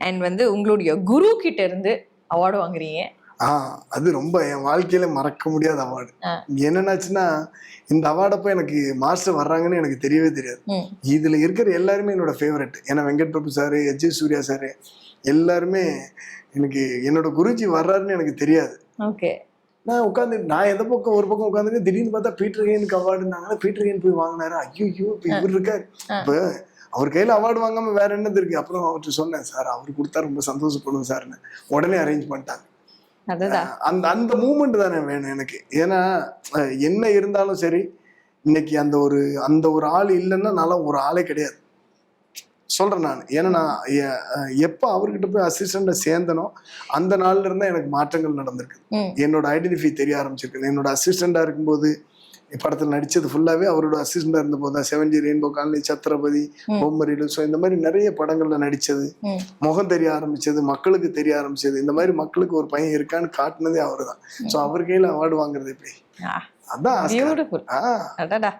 And வந்து உங்களுடைய குரு கிட்ட இருந்து அவார்டு வாங்குறீங்க. அது ரொம்ப என் வாழ்க்கையில மறக்க முடியாத அவார்டு. என்னன்னாச்சுன்னா, இந்த அவார்டப்போ எனக்கு மாஸ்டர் வர்றாங்கன்னு எனக்கு தெரியவே தெரியாது. இதுல இருக்கிற எல்லாருமே என்னோட ஃபேவரட். ஏன்னா Venkat Prabhu sir, H. Surya sir எல்லாருமே எனக்கு என்னோட குருஜி வர்றாருன்னு எனக்கு தெரியாது. ஓகே. நான் எந்த பக்கம் ஒரு பக்கம் உட்காந்துருக்கேன், திடீர்னு பார்த்தா பீட்டர் ஹெயினுக்கு அவார்டுனாங்க. பீட்டர் ஹெயின் போய் வாங்கினாரு. ஐயோ இப்ப இவர் இருக்காரு. இப்ப அவர் கையில அவார்டு வாங்காம வேற என்னது இருக்கு? அப்புறம் அவர்கிட்ட சொன்னேன், சார் அவரு கொடுத்தா ரொம்ப சந்தோஷப்படுவோம் சார்ன்னு. உடனே அரேஞ்ச் பண்ணிட்டாங்க. அந்த மூமெண்ட் தானே வேணும் எனக்கு. ஏன்னா என்ன இருந்தாலும் சரி, இன்னைக்கு அந்த ஒரு ஆள் இல்லைன்னா நல்லா ஒரு ஆளே கிடையாது சொல்றேன் நான். ஏன்னா நான் எப்ப அவர்கிட்ட போய் அசிஸ்டண்ட சேர்ந்தனோ அந்த நாள்ல இருந்தா எனக்கு மாற்றங்கள் நடந்திருக்கு. என்னோட ஐடென்டிஃபை தெரிய ஆரம்பிச்சிருக்கு. என்னோட அசிஸ்டண்டா இருக்கும்போது படத்துல நடிச்சது ஃபுல்லாவே அவரோட அசிஸ்டண்டா இருந்த போது தான். 7G rainbow colony, Chatrapathi, Bommarillu, so இந்த மாதிரி நிறைய படங்கள்ல நடிச்சது, முகம் தெரிய ஆரம்பிச்சது, மக்களுக்கு தெரிய ஆரம்பிச்சது. இந்த மாதிரி மக்களுக்கு ஒரு பையன் இருக்கான்னு காட்டினதே அவரு தான். ஸோ அவர் கையில அவார்டு வாங்குறது எப்படி? அதான்